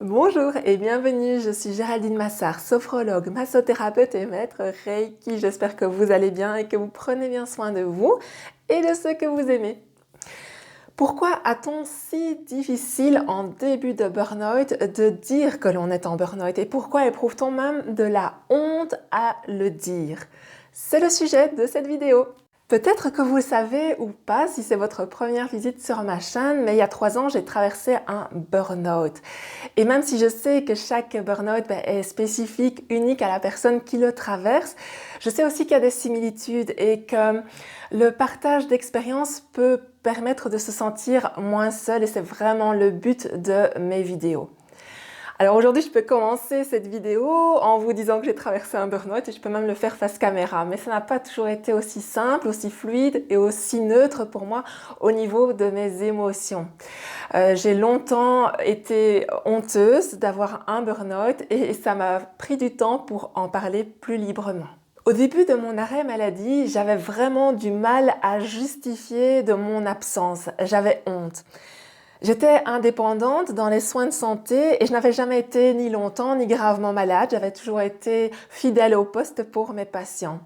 Bonjour et bienvenue, je suis Géraldine Massard, sophrologue, massothérapeute et maître Reiki. J'espère que vous allez bien et que vous prenez bien soin de vous et de ceux que vous aimez. Pourquoi a-t-on si difficile en début de burn-out de dire que l'on est en burn-out et pourquoi éprouve-t-on même de la honte à le dire? C'est le sujet de cette vidéo. Peut-être que vous le savez ou pas si c'est votre première visite sur ma chaîne, mais il y a 3 ans, j'ai traversé un burn-out. Et même si je sais que chaque burn-out est spécifique, unique à la personne qui le traverse, je sais aussi qu'il y a des similitudes et que le partage d'expériences peut permettre de se sentir moins seul et c'est vraiment le but de mes vidéos. Alors aujourd'hui, je peux commencer cette vidéo en vous disant que j'ai traversé un burn-out et je peux même le faire face caméra. Mais ça n'a pas toujours été aussi simple, aussi fluide et aussi neutre pour moi au niveau de mes émotions. J'ai longtemps été honteuse d'avoir un burn-out et ça m'a pris du temps pour en parler plus librement. Au début de mon arrêt maladie, j'avais vraiment du mal à justifier de mon absence. J'avais honte. J'étais indépendante dans les soins de santé et je n'avais jamais été ni longtemps ni gravement malade. J'avais toujours été fidèle au poste pour mes patients.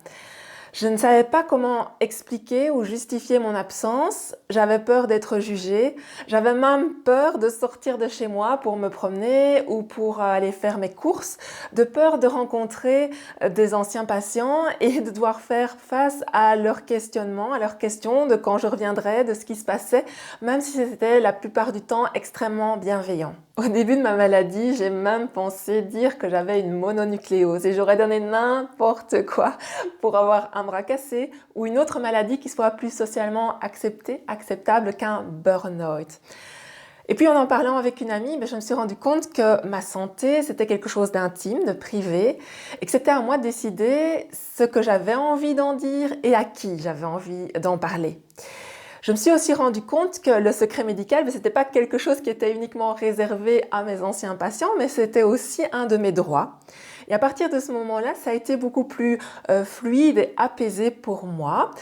Je ne savais pas comment expliquer ou justifier mon absence. J'avais peur d'être jugée. J'avais même peur de sortir de chez moi pour me promener ou pour aller faire mes courses, de peur de rencontrer des anciens patients et de devoir faire face à leurs questionnements, à leurs questions de quand je reviendrais, de ce qui se passait, même si c'était la plupart du temps extrêmement bienveillant. Au début de ma maladie, j'ai même pensé dire que j'avais une mononucléose et j'aurais donné n'importe quoi pour avoir un bras cassé ou une autre maladie qui soit plus socialement acceptable qu'un burn-out. Et puis en parlant avec une amie, je me suis rendu compte que ma santé, c'était quelque chose d'intime, de privé, et que c'était à moi de décider ce que j'avais envie d'en dire et à qui j'avais envie d'en parler. Je me suis aussi rendu compte que le secret médical, ce n'était pas quelque chose qui était uniquement réservé à mes anciens patients, mais c'était aussi un de mes droits. Et à partir de ce moment-là, ça a été beaucoup plus fluide et apaisé pour moi.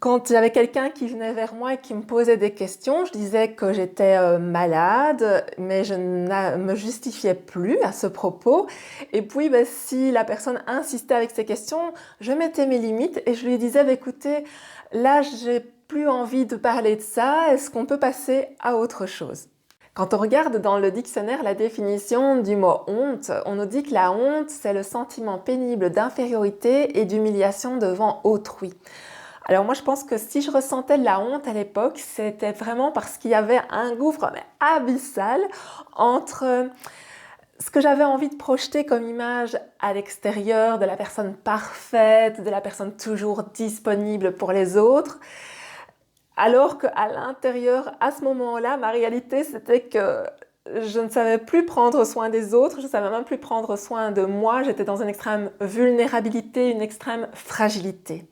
Quand j'avais quelqu'un qui venait vers moi et qui me posait des questions, je disais que j'étais malade, mais je ne me justifiais plus à ce propos. Et puis, si la personne insistait avec ses questions, je mettais mes limites et je lui disais, écoutez, là, j'ai plus envie de parler de ça, est-ce qu'on peut passer à autre chose? Quand on regarde dans le dictionnaire la définition du mot honte, on nous dit que la honte, c'est le sentiment pénible d'infériorité et d'humiliation devant autrui. Alors moi, je pense que si je ressentais de la honte à l'époque, c'était vraiment parce qu'il y avait un gouffre abyssal entre ce que j'avais envie de projeter comme image à l'extérieur de la personne parfaite, de la personne toujours disponible pour les autres, alors qu'à l'intérieur, à ce moment-là, ma réalité, c'était que je ne savais plus prendre soin des autres, je ne savais même plus prendre soin de moi, j'étais dans une extrême vulnérabilité, une extrême fragilité.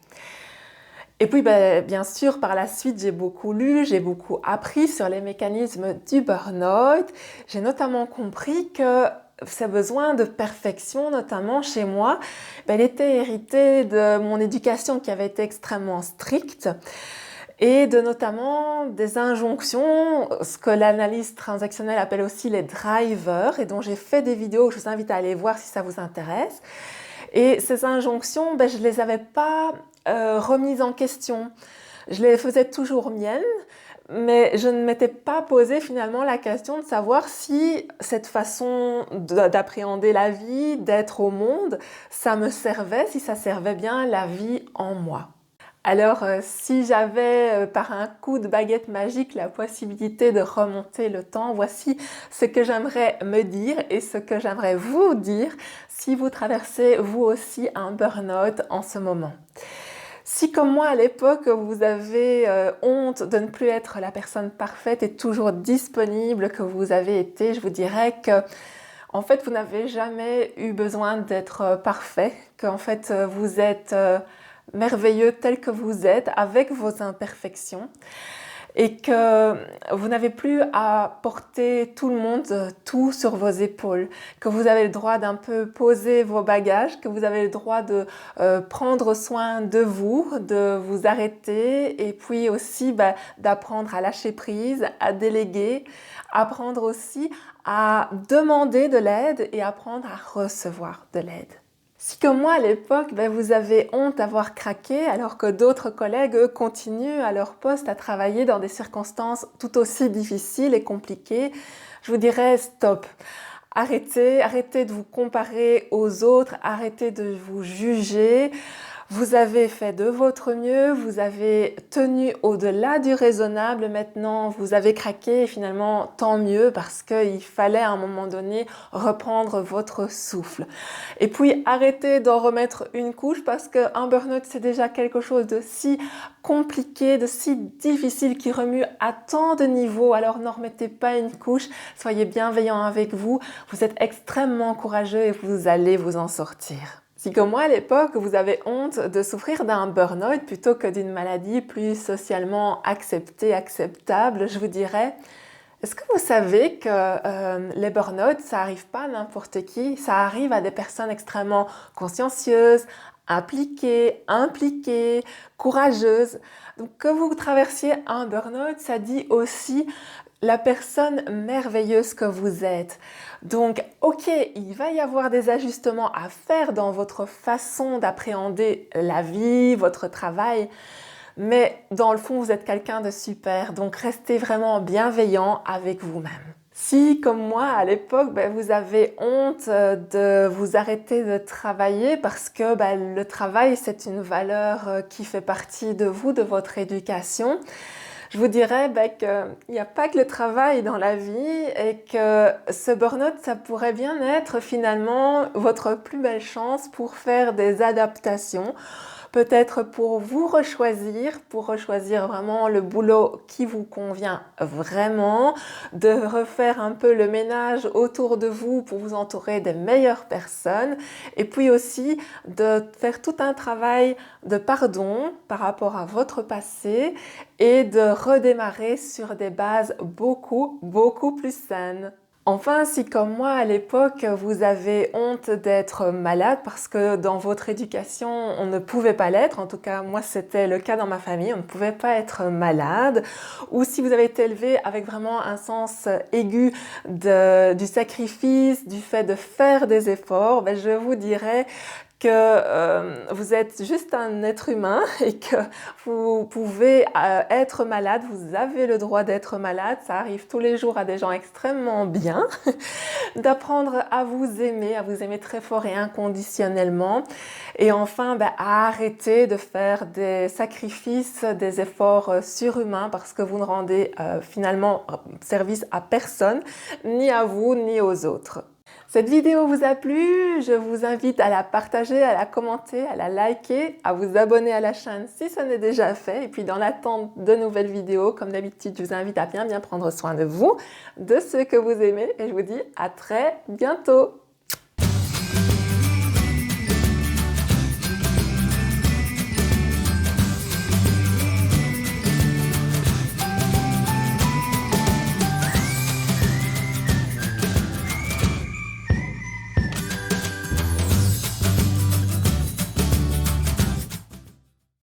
Et puis, bien sûr, par la suite, j'ai beaucoup lu, j'ai beaucoup appris sur les mécanismes du burn-out. J'ai notamment compris que ce besoin de perfection, notamment chez moi, il était hérité de mon éducation qui avait été extrêmement stricte et de notamment des injonctions, ce que l'analyse transactionnelle appelle aussi les drivers, et dont j'ai fait des vidéos que je vous invite à aller voir si ça vous intéresse. Et ces injonctions, je ne les avais pas remises en question. Je les faisais toujours miennes, mais je ne m'étais pas posé finalement la question de savoir si cette façon d'appréhender la vie, d'être au monde, ça me servait, si ça servait bien la vie en moi. Alors, si j'avais par un coup de baguette magique la possibilité de remonter le temps, voici ce que j'aimerais me dire et ce que j'aimerais vous dire si vous traversez vous aussi un burn-out en ce moment. Si comme moi à l'époque vous avez honte de ne plus être la personne parfaite et toujours disponible que vous avez été, je vous dirais que en fait vous n'avez jamais eu besoin d'être parfait, qu'en fait vous êtes merveilleux tel que vous êtes, avec vos imperfections. et que vous n'avez plus à porter tout le monde, tout sur vos épaules, que vous avez le droit d'un peu poser vos bagages, que vous avez le droit de prendre soin de vous arrêter et puis aussi d'apprendre à lâcher prise, à déléguer, apprendre aussi à demander de l'aide et apprendre à recevoir de l'aide. Si comme moi à l'époque, vous avez honte d'avoir craqué alors que d'autres collègues, eux, continuent à leur poste à travailler dans des circonstances tout aussi difficiles et compliquées, je vous dirais stop. Arrêtez de vous comparer aux autres, arrêtez de vous juger. Vous avez fait de votre mieux, vous avez tenu au-delà du raisonnable, maintenant vous avez craqué et finalement tant mieux parce qu'il fallait à un moment donné reprendre votre souffle. Et puis arrêtez d'en remettre une couche parce qu'un burn-out c'est déjà quelque chose de si compliqué, de si difficile qui remue à tant de niveaux, alors n'en remettez pas une couche, soyez bienveillants avec vous, vous êtes extrêmement courageux et vous allez vous en sortir. Si comme moi à l'époque, vous avez honte de souffrir d'un burn-out plutôt que d'une maladie plus socialement acceptée, acceptable, je vous dirais, est-ce que vous savez que les burn-out, ça n'arrive pas à n'importe qui, ça arrive à des personnes extrêmement consciencieuses, impliquées, courageuses. Donc que vous traversiez un burn-out, ça dit aussi la personne merveilleuse que vous êtes. Donc, ok, il va y avoir des ajustements à faire dans votre façon d'appréhender la vie, votre travail, mais dans le fond, vous êtes quelqu'un de super, donc restez vraiment bienveillant avec vous-même. Si, comme moi, à l'époque, vous avez honte de vous arrêter de travailler parce que le travail, c'est une valeur qui fait partie de vous, de votre éducation, je vous dirais qu'il n'y a pas que le travail dans la vie et que ce burn-out, ça pourrait bien être finalement votre plus belle chance pour faire des adaptations, peut-être pour pour rechoisir vraiment le boulot qui vous convient vraiment, de refaire un peu le ménage autour de vous pour vous entourer des meilleures personnes et puis aussi de faire tout un travail de pardon par rapport à votre passé et de redémarrer sur des bases beaucoup plus saines. Enfin, si comme moi à l'époque, vous avez honte d'être malade parce que dans votre éducation, on ne pouvait pas l'être, en tout cas moi c'était le cas dans ma famille, on ne pouvait pas être malade, ou si vous avez été élevé avec vraiment un sens aigu du sacrifice, du fait de faire des efforts, je vous dirais que vous êtes juste un être humain et que vous pouvez être malade, vous avez le droit d'être malade, ça arrive tous les jours à des gens extrêmement bien, d'apprendre à vous aimer très fort et inconditionnellement et enfin à arrêter de faire des sacrifices, des efforts surhumains parce que vous ne rendez finalement service à personne, ni à vous ni aux autres. Cette vidéo vous a plu, je vous invite à la partager, à la commenter, à la liker, à vous abonner à la chaîne si ce n'est déjà fait. Et puis dans l'attente de nouvelles vidéos, comme d'habitude, je vous invite à bien prendre soin de vous, de ceux que vous aimez et je vous dis à très bientôt.